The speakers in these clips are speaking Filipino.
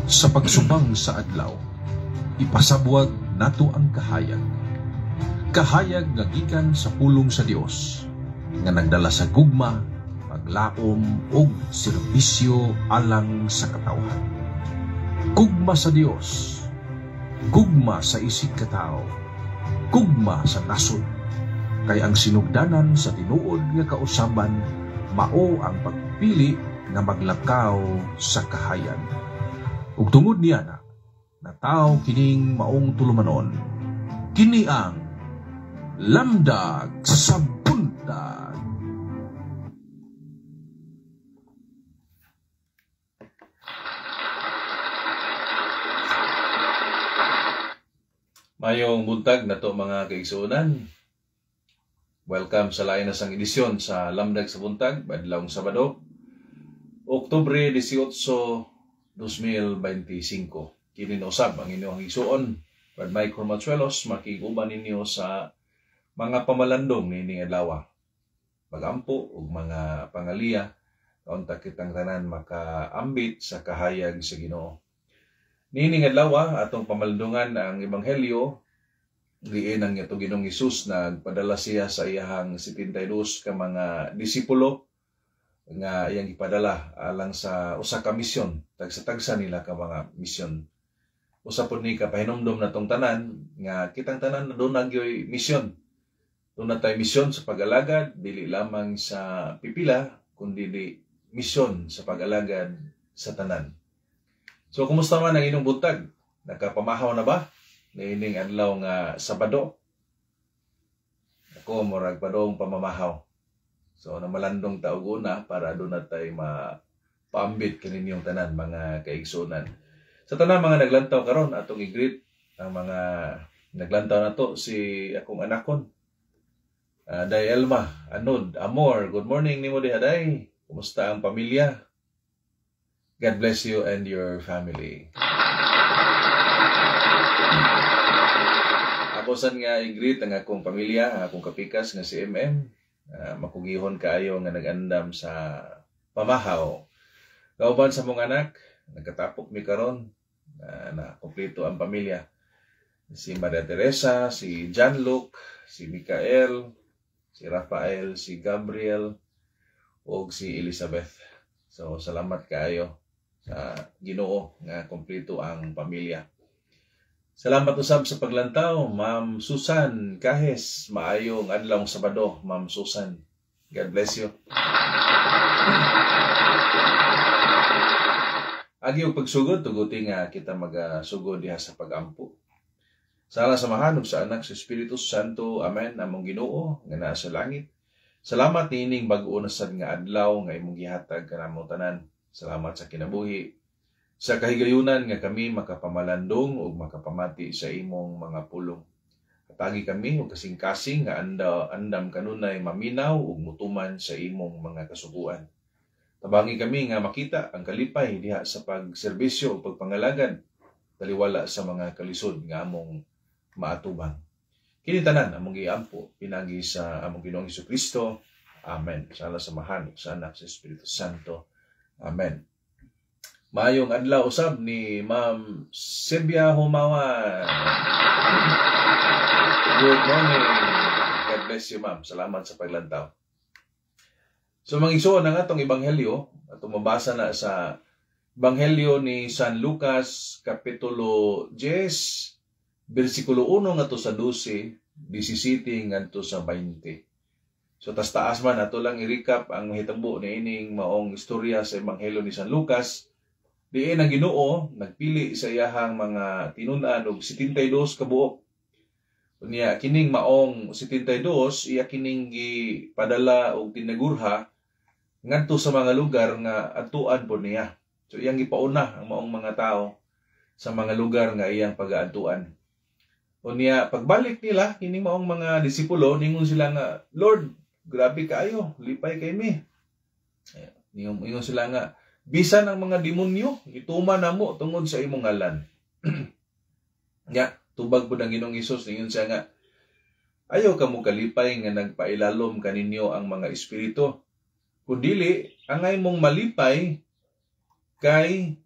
Sa pagsubang sa adlaw, ipasabwag nato ang kahayag. Kahayag nga gikan sa pulong sa Dios, nga nagdala sa gugma, paglaom ug serbisyo alang sa katawhan. Gugma sa Dios, gugma sa isig katao, gugma sa nasod. Kay ang sinugdanan sa tinuod nga kausaban mao ang pagpili nga maglakaw sa kahayag. Ug tungod niya na nataw kining maong tulumanon, kini ang lamdag sa buntag. Mayong buntag na to mga kaigsuonan. Welcome sa lain na sang edisyon sa Lamdag sa Buntag, adlawng Sabado, Oktubre 18, 2025. Kini na usab ang inyong igsuon. Brad Michael Matsuelos, makiguban ninyo sa mga pamalandong nining adlaw. Pagampo ug mga pangaliya, kaunta kitang tanan makaambit sa kahayag sa Ginoo. Nining adlaw atong pamalandungan ang ebanghelyo diin ang ito Ginoong Hesus na nagpadala siya sa iyahang 72 ka mga disipulo nga iyang ipadala alang sa usa ka misyon, tagsa-tagsa nila ka mga misyon. Usa pod ni kapahinomdom natong tanan nga kitang tanan na doon nagyoy misyon. Doon na tayo misyon sa pag-alagad, dili lamang sa pipila, kundi di misyon sa pag-alagad sa tanan. So kumusta man ang inyong buntag? Nakapamahaw na ba? Niining adlaw nga Sabado. Ako murag padong pamamahaw. So namalandong taog una para doon na tayo mapaambit kaninyong tanan mga kaigsunan. Sa tanan mga naglantaw karon atong i-greet ang mga naglantaw na to si akong anakon. Day Elma, Anod, Amor, good morning nimo diha day. Kumusta ang pamilya? God bless you and your family. Akosan nga i-greet ang akong pamilya, ang akong kapikas nga si MM. Makugihon kaayo nga nag-andam sa pamahaw. Kauban sa mong anak, nagkatapok mi karon na kompleto ang pamilya. Si Maria Teresa, si John Luke, si Mikael, si Rafael, si Gabriel, ug si Elizabeth. So salamat kaayo sa Ginoo nga kompleto ang pamilya. Salamat usab sa paglantaw, Ma'am Susan Kahes. Maayong adlawng Sabado, Ma'am Susan. God bless you. Agi og pagsugod, tuguti nga kita magasugod diha sa pagampo. Sala samahan ug sa anak sa Espiritu Santo. Amen. Among Ginoo nga naa sa langit. Salamat nining bag-o na sad nga adlaw nga imong gihatag kanamo tanan. Salamat sa kinabuhi. Sa kahigayunan nga kami makapamalandong o makapamati sa imong mga pulong. Atagi kami o kasing-kasing nga andam kanunay maminaw o mutuman sa imong mga kasuguan. Tabangi kami nga makita ang kalipay diha sa pagserbisyo o pagpangalagad, taliwala sa mga kalisod nga among maatubang. Kini tanan among giampo pinagi sa among Ginoong Hesukristo. Amen. Sala samahan sa anak sa Espiritu Santo. Amen. Maayong adlaw usab ni Ma'am Sylvia Humawan. Good morning. God bless you, Ma'am. Salamat sa paglantaw. So mangigsuon ang atong ebanghelyo, atong mabasa na sa ebanghelyo ni San Lucas kapitulo 10, bersikulo 1 ngadto sa 12, 17 ngadto sa 20. So taas man ato lang i-recap ang mahitabo ni ining maong istorya sa ebanghelyo ni San Lucas. Diin ang Ginoo nagpili sa iyahang mga tinun-an og 72 ka buok. Unya kining maong 72 iya kining gipadala og tinagurha ngadto sa mga lugar nga adtuan po niya. So iyang gipauna ang maong mga tao sa mga lugar nga iyang pag-aadtuan. Unya pagbalik nila kining maong mga disipulo ningon sila nga, Lord, grabe kaayo, lipay kay mi. Ningon sila nga, bisan ang mga demonyo, ituman na mo tungod sa imong ngalan. Nga, tubag po ng Ginoong Hesus, ningon siya nga, ayaw ka mo kalipay nga nagpailalom kaninyo ang mga espiritu. Kundili, angay mong malipay kay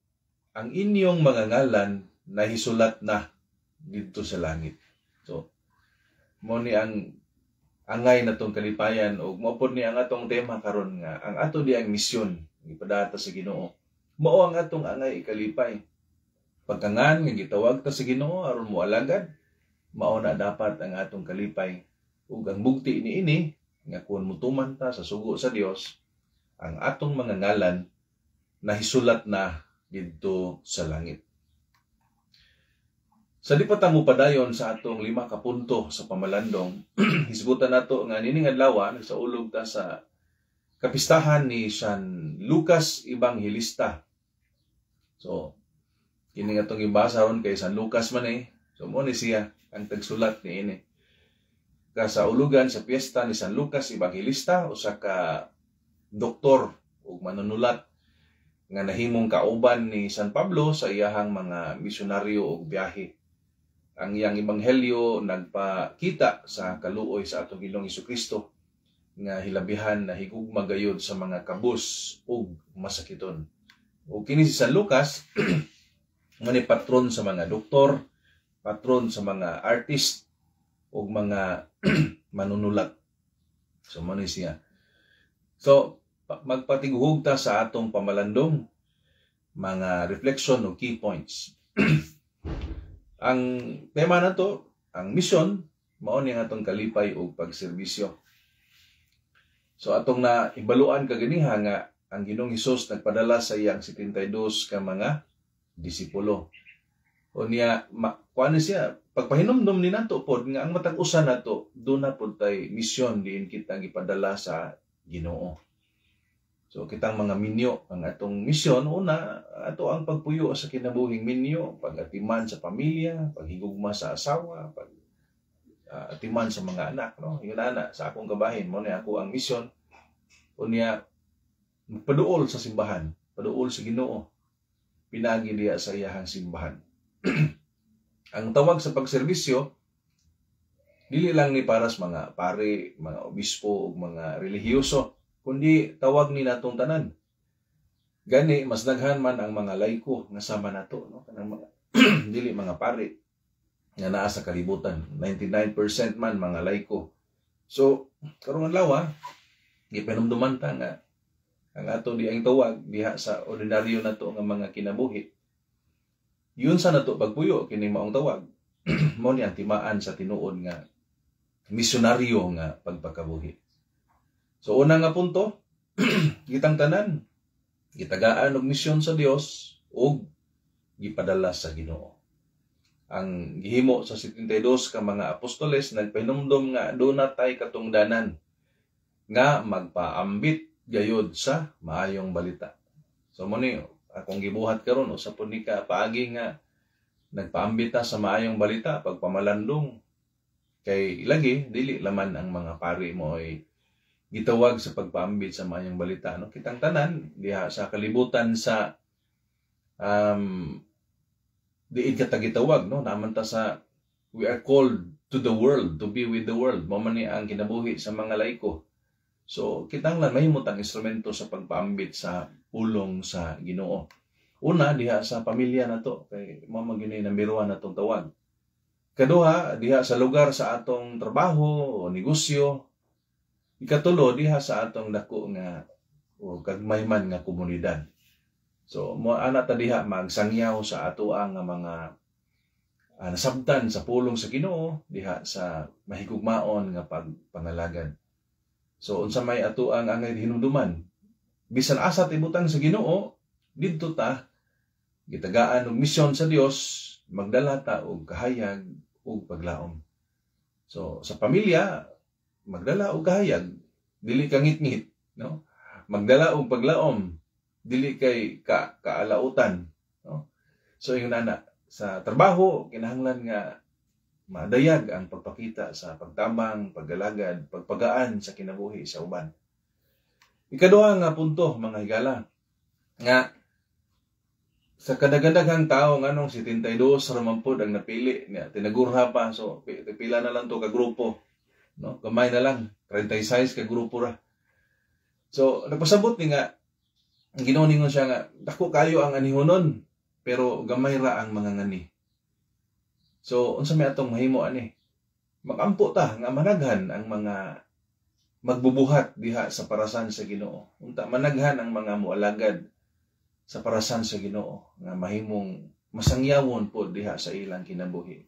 ang inyong mga ngalan nahisulat na dito sa langit. So, mo ni ang angay na tong kalipayan o maupod ni ang atong tema karon nga ang ato di ang misyon ipadata sa Ginoo. Mao ang atong angay ikalipay. Pagkangan nga gitawag ta sa Ginoo aron mo alagad, mao na dapat ang atong kalipay. Ug ang bugti niini nga kun mutuman ta sa sugo sa Dios, ang atong mga ngalan nahisulat na didto sa langit. Sa di pa ta mo padayon sa atong 5 ka punto sa pamalandong, hisgutan nato nga nining adlaw nagsaulog ta sa kapistahan ni San Lucas Evangelista. So, kini nga itong ibasa ron kay San Lucas man So, mo ni siya ang tagsulat ni ini. Kasaulugan sa piyesta ni San Lucas Evangelista, usa ka doktor o manunulat nga nahimong kauban ni San Pablo sa iyahang mga misyonaryo o biyahe. Ang iyang ebanghelyo nagpakita sa kaluoy sa atong Ginoong Hesukristo nga hilabihan na higugma gayud sa mga kabus ug masakiton. O kini si San Lucas mani patron sa mga doktor, patron sa mga artist ug mga manunulat. So mani siya. So magpatiguhog ta sa atong pamalandong mga reflection o key points. Ang tema na to, ang misyon, mao ni nga atong kalipay o pagserbisyo. So atong na ibaluan kaganiha nga ang Ginoong Hesus nagpadala sa iyang 72 ka mga disipulo. O niya, kuan siya, pagpahinomdom ni nato pod nga ang matag usa nato, do na pod tay misyon diin kita gipadala sa Ginoo. So kitang mga minyo ang atong misyon, una ato ang pagpuyo sa kinabuhing minyo, pag-atiman sa pamilya, paghigugma sa asawa, atiman sa mga anak, no? Yun ana sa akong gabahin mo ni ako ang misyon unya paduol sa simbahan, paduol sa Ginoo, pinagi diya sa iyahang simbahan. Ang tawag sa pagserbisyo dili lang ni para sa mga pare, mga obispo ug mga relihiyoso, kundi tawag ni natong tanan. Gani mas daghan man ang mga laiko nga sama nato, no? Kanang mga dili mga pare nga naa sa kalibutan. 99% man mga laiko. So karong adlaw gipanumduman ta nga ang ato di ang tawag diha sa ordinaryo nato nga mga kinabuhi. Yun sa nato pagpuyo kini maong tawag. Mao ni ang timaan sa tinuod nga misyonaryo nga pagpakabuhi. So una nga punto, kitang tanan, gitagaan og misyon sa Dios ug gipadala sa Ginoo. Ang gihimo sa 72 ka mga apostoles nagpahinumdom nga do na tay katungdanan nga magpaambit gayud sa maayong balita. So mo ni akong gibuhat karon usa pod ni ka paagi nga nagpaambit ta sa maayong balita pagpamalandong kay lagi dili laman ang mga pari mo ay gitawag sa pagpaambit sa maayong balita, no? Kitang tanan diha sa kalibutan sa diin kita gitawag, no? Naman ta sa we are called to the world, to be with the world. Mao man ni ang kinabuhi sa mga laiko. So kitang lang mahimot ang instrumento sa pagpaambit sa pulong sa Ginoo. Una diha sa pamilya nato kay mao man gyud number 1 natong tawag. Kaduha diha sa lugar sa atong trabaho o negosyo. Ikatulo diha sa atong dako nga o gagmay man nga komunidad. So mo ana ta diha magsangyaw sa ato ang mga nasabtan sa pulong sa Ginoo diha sa mahigugmaon nga pagpangalagad. So unsa may ato ang angay hinumduman bisan asa tibutang sa Ginoo didto ta gitagaan og misyon sa Dios, magdala ta og kahayag ug paglaom. So sa pamilya magdala og kahayag, dili ka ngit-ngit, no? Magdala og paglaom, dili kay kaalautan, no? So yung nana sa trabaho kinahanglan nga madayag ang pagpakita sa pagtabang, paggalagad, pagpagaan sa kinabuhi sa uban. Ikaduha nga punto mga higala nga sa kadagadaghang tao nganong 72 raman pod ang napili niya tinagurha pa so pila na lang to ka grupo. No, gamay na lang 36 ka grupo ra. So nagpasabot ni nga ang Ginoo ningon siya nga dako kayo ang anihonon pero gamay ra ang mga ngani. So unsa may atong mahimo ani? Makampo ta nga managhan ang mga magbubuhat diha sa parasan sa Ginoo. Unta managhan ang mga mualagad sa parasan sa Ginoo nga mahimong masangyawon po diha sa ilang kinabuhi.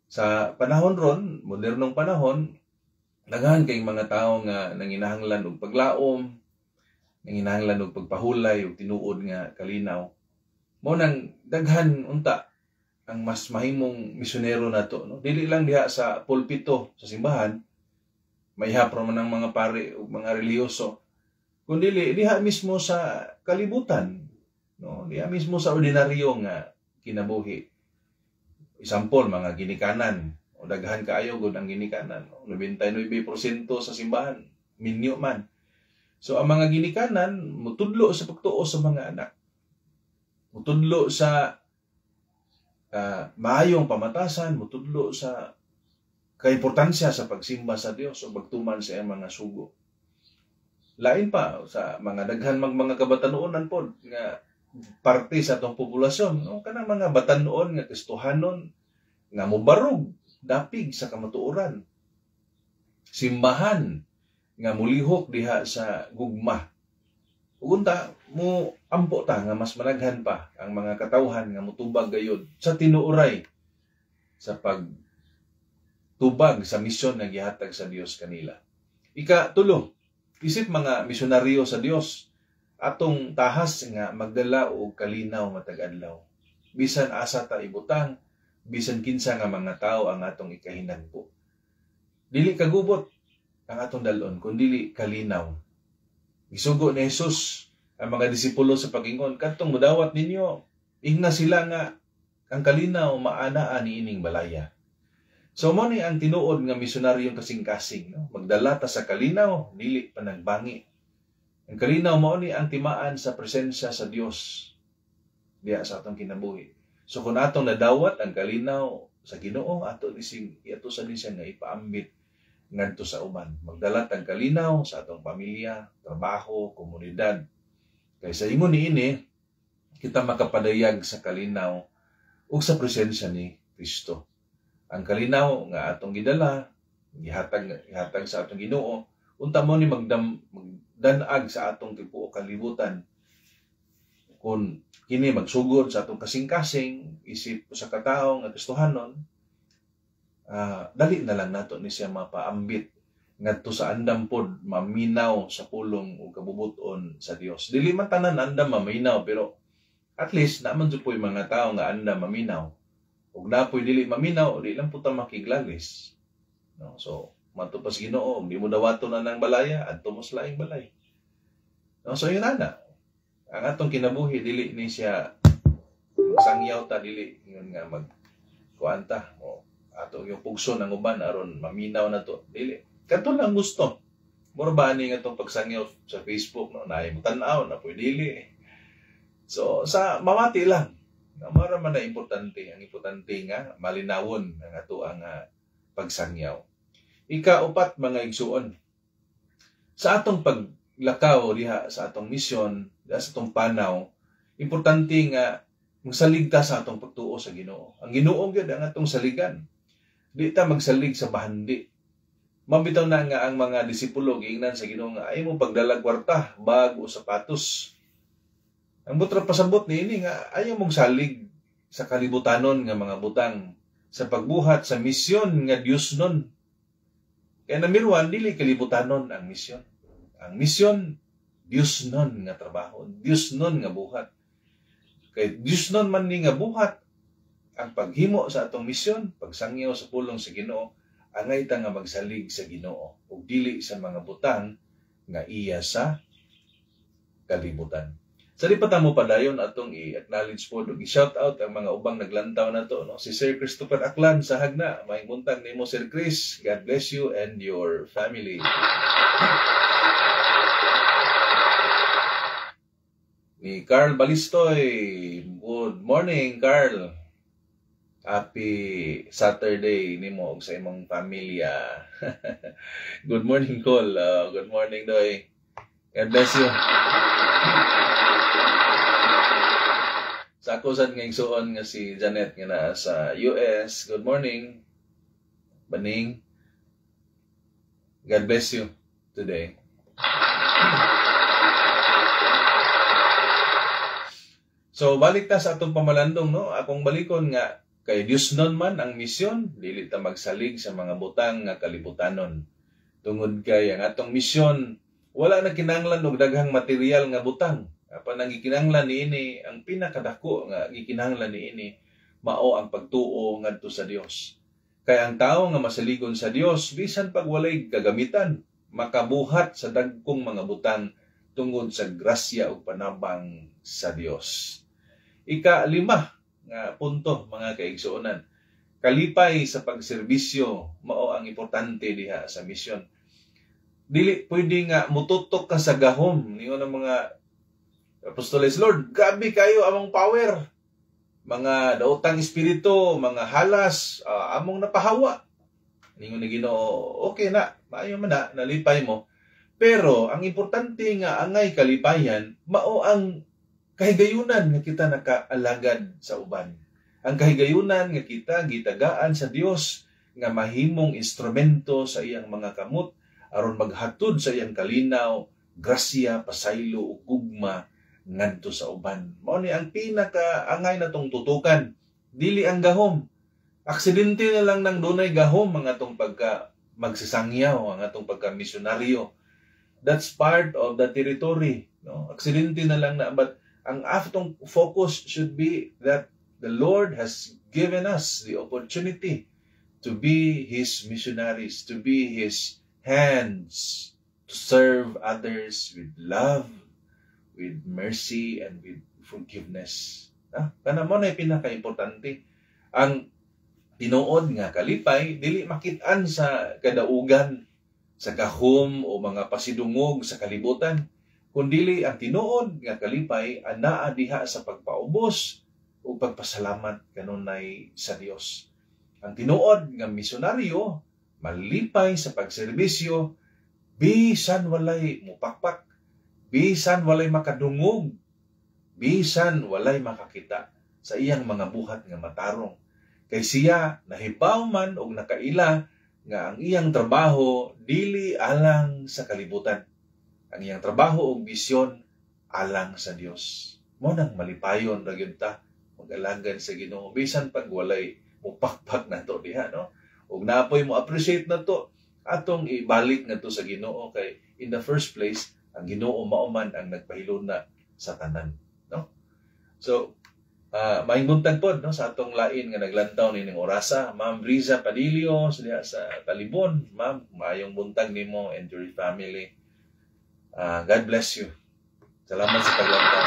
Sa panahon ron, modernong panahon, daghan kay mga tawo nga nanginahanglan og paglaom, nanginahanglan og pagpahulay og tinuod nga kalinaw. Mo nang daghan unta ang mas mahimong misyonero nato, no? Dili lang diha sa pulpito sa simbahan, mayhapon man ang mga pare ug mga relihiyoso, kundi diha mismo sa kalibutan, no? Diha mismo sa ordinaryo nga kinabuhi. Example, mga ginikanan, o daghan kaayo gud ang ginikanan, 99% sa simbahan minyo man. So ang mga ginikanan mutudlo sa pagtuo sa mga anak, mutudlo sa maayong pamatasan, mutudlo sa kaimportansya sa pagsimba sa Dios o pagtuman sa iyang mga sugo. Lain pa sa mga daghan mga kabatanuonan pod nga parte sa atong populasyon, no? Kanang mga batan-on nga Kristohanon nga mobarog dapig sa kamatuoran, simbahan nga mulihok diha sa gugma. Unta mo ampo ta nga mas managhan pa ang mga katawhan nga motubag gayud sa tinuoray sa pagtubag sa misyon nga gihatag sa Dios kanila. Ika-tulo, isip mga misyonaryo sa Dios, atong tahas nga magdala og kalinaw matag adlaw. Bisan asa ta ibutang, bisan kinsa nga mga tawo ang atong ikahinagpo. Dili kagubot ang atong dalon, kundi kalinaw. Gisugo ni Jesus ang mga disipulo sa pagingon, kadtong modawat ninyo, ingna sila nga ang kalinaw maanaa ni ining balaya. So mo ni ang tinuod nga misyonaryong kasing-kasing, no? Magdala ta sa kalinaw, dili panagbangi. Ang kalinaw mao ni ang timaan sa presensya sa Dios diya sa atong kinabuhi. So kung atong nadawat ang kalinaw sa Ginoo, ato sa siya nga ipaambit ngadto sa uban. Magdala tag kalinaw sa atong pamilya, trabaho, komunidad. Kay sa ingon niini kita makapadayag sa kalinaw ug sa presensya ni Kristo. Ang kalinaw nga atong gidala, gihatag sa atong Ginoo, unta mo ni magdanag sa atong tibuok kalibutan. Kung kini magsugod sa atong kasing-kasing isip sa katawo nga Kristohanon, dali na lang nato ni siya mapaambit ngadto sa andam pod maminaw sa pulong ug kabubuton sa Dios. Dili man tanan andam maminaw, pero at least naman jud poy mga tawo nga andam maminaw. Ug napoy dili maminaw, di lang puta makiglaglis. No? So mato pas Ginoo, di mo dawaton na ng balaya, adto mo sa laing balay. No? So yun ana. Ang atong kinabuhi dili ni siya sangyaw ta, dili yun nga kuanta o ato yung pugso ng uban aron maminaw na to, dili. Kadto lang gusto. Mura ba ni nga itong pagsangyaw sa Facebook, no? Naay mo tanaw na pwede dili. So sa mamati lang. Mara man na importante. Ang importante nga malinawon ang ato ang pagsangyaw. Ika-upat mga igsuon. Sa atong paglakaw diha sa atong misyon, diha sa atong panaw, importante nga magsalig ta sa atong pagtuo sa Ginoo. Ang Ginoo gyud ang atong saligan. Di ta magsalig sa bahandi. Mabitaw na nga ang mga disipulo giingnan sa Ginoo nga ay mo pagdala kwarta, bag o sapatos. Ang butra pasabot niini nga ayaw mong salig sa kalibutanon nga mga butang sa pagbuhat sa misyon nga Dios nun. Kaya namiruan dili kalibutanon ang misyon. Ang misyon Dios nun nga trabaho, Dios nun nga buhat. Kay Dios nun man ni nga buhat ang paghimo sa atong misyon, pagsangyaw sa pulong sa Ginoo, angay ta nga magsalig sa Ginoo ug dili sa mga butang nga iya sa kalibutan. Sa di pa mo padayon atong i-acknowledge po ug i-shout out ang mga ubang naglantaw na to, no? Si Sir Christopher Aklan sa Hagna, maayong buntag nimo Sir Chris. God bless you and your family. Ni Carl Balistoy, good morning Carl. Happy Saturday nimo og sa imong pamilya. Good morning Col. Good morning Doy. God bless you. Sa ako sad nga igsuon nga si Janet nga naa sa US. Good morning. Baning. God bless you today. So balik ta sa atong pamalandong, no? Akong balikon nga kay Dios non man ang misyon, dili ta magsalig sa mga butang nga kalibutanon. Tungod kay ang atong misyon wala na kinahanglan og daghang material nga butang. Apan ang gikinahanglan niini, ang pinakadako nga gikinahanglan niini mao ang pagtuo ngadto sa Dios. Kay ang tawo nga masaligon sa Dios bisan pag walay kagamitan, makabuhat sa dagkong mga butang tungod sa grasya ug panabang sa Dios. Ika-5 nga punto, mga kaigsuonan. Kalipay sa pagserbisyo mao ang importante diha sa misyon. Dili pwede nga mututok ka sa gahom niyo ng mga apostoles, Lord, grabe kayo among power. Mga daotang espiritu, mga halas, among napahawa. Ningon ni Ginoo, okay na, maayo man na, nalipay mo. Pero ang importante nga angay kalipayan, mao ang kahigayunan nga kita nakaalagad sa uban. Ang kahigayunan nga kita gitagaan sa Dios nga mahimong instrumento sa iyang mga kamot aron maghatod sa iyang kalinaw, grasya, pasaylo ug gugma ngadto sa uban. Mao ni ang pinakaangay natong tutukan, dili ang gahom. Aksidente na lang nang dunay gahom ang atong pagka magsisangyaw, ang atong pagka misyonaryo. That's part of the territory, no? Aksidente na lang na, but ang atong focus should be that the Lord has given us the opportunity to be His missionaries, to be His hands, to serve others with love, with mercy, and with forgiveness. Kana mo na pinaka-importante. Ang tinuod nga kalipay, dili makit-an sa kadaugan, sa gahom o mga pasidungog sa kalibutan, kundili ang tinuod nga kalipay anaa diha sa pagpaubos o pagpasalamat kanunay sa Dios. Ang tinuod nga misyonaryo malipay sa pagserbisyo bisan walay mupakpak, bisan walay makadungog, bisan walay makakita sa iyang mga buhat nga matarong. Kay siya nahibaw man og nakaila nga ang iyang trabaho dili alang sa kalibutan. Ang iyang trabaho og bisyon alang sa Dios. Mo nang malipayon ra gyud ta mag-alagad sa Ginoo bisan pag walay mupakpak nato diha, no? Ug napoy mo appreciate nato atong ibalik ngadto sa Ginoo kay in the first place ang Ginoo mao man ang nagpahiluna sa tanan, no? So maayong buntag pod, no, sa atong lain nga naglantaw nining orasa, Ma'am Riza Padilio sa Talibon. Ma'am, maayong buntag nimo and your family. God bless you. Salamat sa paglantaw.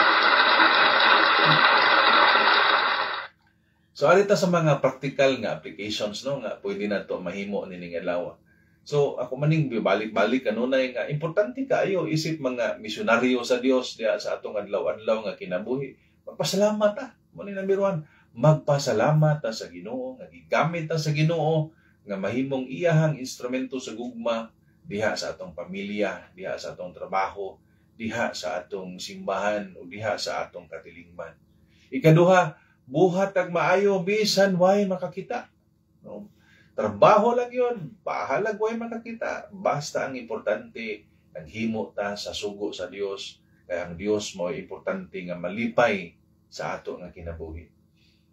So arita sa mga practical nga applications, no, nga pwede nato mahimo nining adlaw. So ako maning balik-balik kanunay nga importante kaayo isip mga misyonaryo sa Dios diha sa atong adlaw-adlaw nga kinabuhi. Magpasalamat ta. Mo ni number 1, magpasalamat ta sa Ginoo nga gigamit ta sa Ginoo nga mahimong iyahang instrumento sa gugma diha sa atong pamilya, diha sa atong trabaho, diha sa atong simbahan o diha sa atong katilingban. Ikaduha, buhat kag maayo bisan way makakita, no? Trabaho lang yun, pahalag way makakita, basta ang importante naghimo ta sa sugo sa Dios, kaya ang Dios mo importante nga malipay sa ato nga kinabuhi.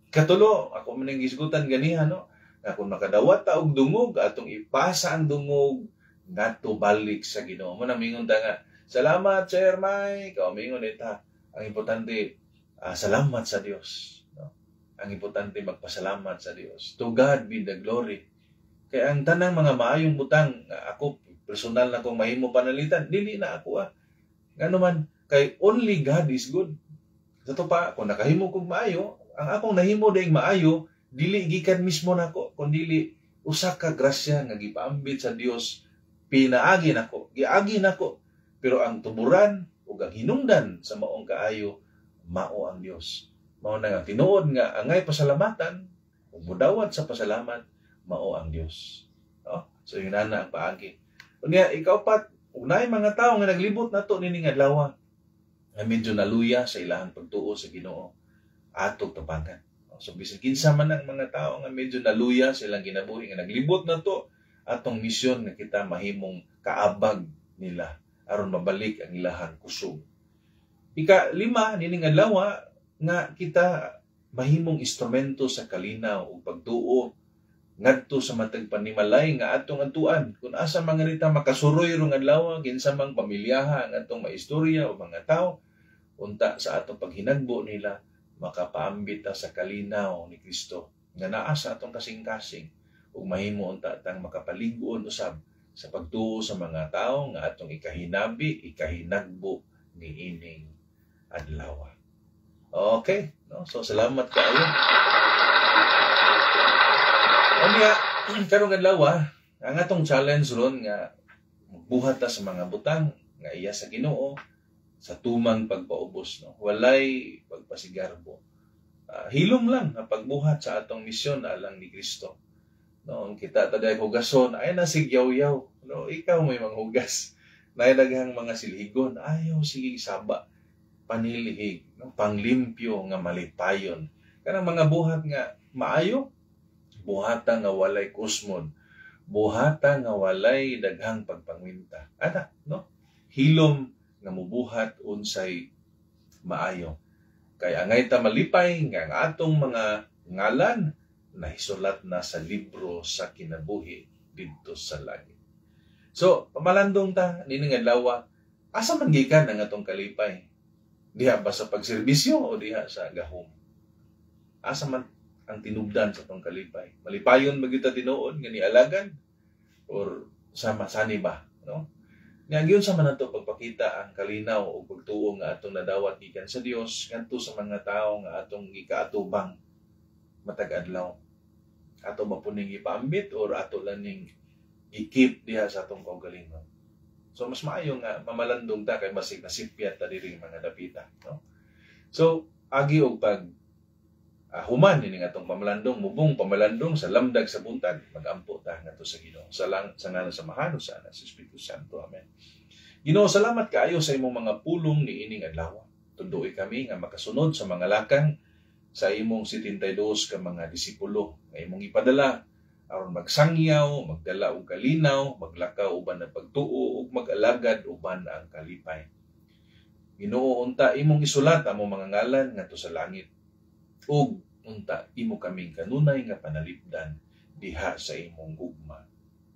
Katulo, ako maning gisgutan ganiha, no, nga kung makadawat ta og dungog atong ipasa ang dungog ngadto balik sa Ginoo. Mo na mingon ta nga, salamat Sir Mike, o mingon ita. Ang importante, salamat sa Dios. Ang importante magpasalamat sa Dios. To God be the glory. Kaya ang tanang mga maayong butang, ako personal na kong mahimo panalitan, dili na ako Nga naman, kay only God is good. Sato pa, kung nakahimo kong maayo, ang akong nahimo daing maayo, dili gikan mismo nako, kundi usa ka grasya nga gipaambit sa Dios, pinaagi nako, giagi nako. Pero ang tuburan ug ang hinungdan sa maong kaayo, mao ang Dios. Mao na nga tinuod nga angay pasalamatan ug mudawat sa pasalamat mao ang Dios. No? So yun na ang paagi. Unya ikaw pat unay mga tawo nga naglibot nato nining adlaw nga medyo naluya sa ilahang pagtuo sa Ginoo. atog tabangan. So bisan kinsa man ang mga tao nga medyo naluya silang kinabuhi nga naglibot na to atong misyon nga kita mahimong kaabag nila aron mabalik ang ilahang kusog. Ika-5 nining adlaw nga kita mahimong instrumento sa kalinaw ug pagtuo ngadto sa matag panimalay nga atong adtuan. Kung asa mga nita makasuroy rong adlaw kinsa mang pamilyaha ang atong maistorya o mga tao unta sa atong paghinagbo nila makapaambit ta sa kalinaw ni Kristo nga naa sa atong kasing-kasing ug mahimo unta tang makapalig-on usab sa pagtuo sa mga tao nga atong ikahinabi, ikahinagbo ni ining adlaw. Okay, no? So salamat kaayo. Unya, karong adlaw, ang atong challenge ron nga buhat ta sa mga butang nga iya sa Ginoo sa tumang pagpaubos, no? Walay pagpasigarbo. Hilom lang na pagbuhat sa atong misyon alang ni Kristo. No, kita taday hugason ay nasigyaw-yaw. No, ikaw may manghugas. Naidaghang mga silhigon, ayaw sige saba panilihig, no? Panglimpyo nga malipayon. Kanang mga buhat nga maayo, buhata nga walay kusmon, buhata nga walay daghang pagpangwinta. Ana, no? Hilom nga mubuhat unsay maayo. Kaya angay ta malipay nga ang atong mga ngalan nahisulat na sa libro sa kinabuhi didto sa langit. So, pamalandong ta nining adlaw, asa man gikan ang atong kalipay? Diha ba sa pagserbisyo o diha sa gahom? Asa man ang tinubdan sa atong kalipay? Malipayon ba kita tinuod nga nialagan or sama-sani ba, no? Nga giyon sa man nato pagpakita ang kalinaw o pagtuo nga atong nadawat gikan sa Dios ngadto sa mga tawo nga atong gikaatubang matag adlaw. Ato mapuning ipaambit or ato lang ning i-keep diha sa atong kaugalingon. So mas maayo nga mamalandong ta kay basig nasipyat ta diri mga dapita, no? So agi og pag human ini nga atong pamalandong mubong pamalandong sa lamdag sa buntag magampo ta ngadto sa Ginoo sa ngalan sa Mahal sa Anak sa Espiritu Santo. Amen. Ginoo, salamat kaayo sa imong mga pulong ni ining adlaw. Tunduoy kami nga makasunod sa mga lakang sa imong 72 ka mga disipulo nga imong ipadala aron magsangyaw, magdala og kalinaw, maglakaw uban ang pagtuo ug mag-alagad uban ang kalipay. Ginoo, unta imong isulat among mga ngalan ngadto sa langit. Ug unta imo kaming kanunay nga panalipdan diha sa imong gugma.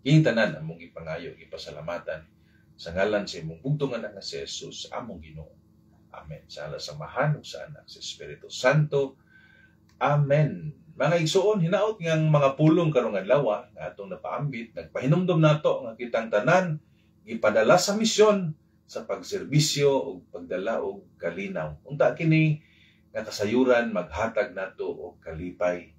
Kining tanan among ipangayo, ipasalamatan sa ngalan sa imong bugtong anak nga si Jesus among Ginoo. Amen. Sa ngalan sa Mahal ug sa Anak sa Espiritu Santo. Amen. Mga igsuon, hinaot ngang mga pulong karong adlaw nga atong napaambit, nagpahinumdom nato nga kitang tanan gipadala sa misyon sa pagserbisyo ug pagdala og kalinaw. Unta kini nga kasayuran maghatag nato og kalipay.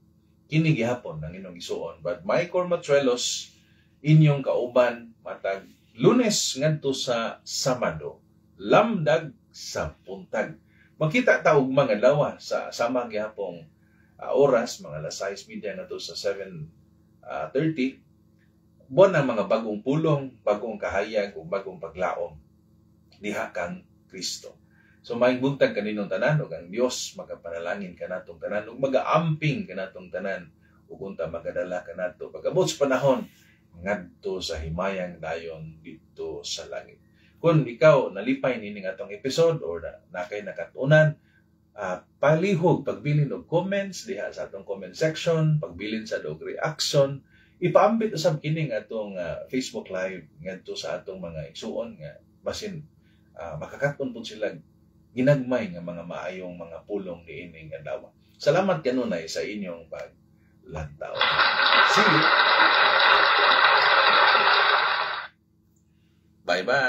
Kini gihapon ang inyong isuon. But Michael Matrelos, inyong kauban matag Lunes ngadto sa Sabado, lamdag sa buntag. Makita ta og mga adlaw sa samang gihapong oras, mga alas 6:30 na to sa 7:30, buwan ang mga bagong pulong, bagong kahayag, o bagong paglaom diha kang Kristo. So maayong buntag kaninong tanan, o ang Dios magapanalangin ka natong tanan, o magaamping ka natong tanan, o unta magadala ka nato pag-abot sa panahon, ngadto sa himayang dayon dito sa langit. Kung ikaw nalipay nining atong episode, or nakay nakatunan, palihog, pagbilin og comments diha sa atong comment section, pagbilin sa og reaction, ipaambit usab kining atong Facebook Live ngadto sa atong mga igsuon nga basin makakaton pud sila ginagmay nga mga maayong mga pulong niining adlaw. Salamat kanunay sa inyong paglantaw. See you. Bye-bye.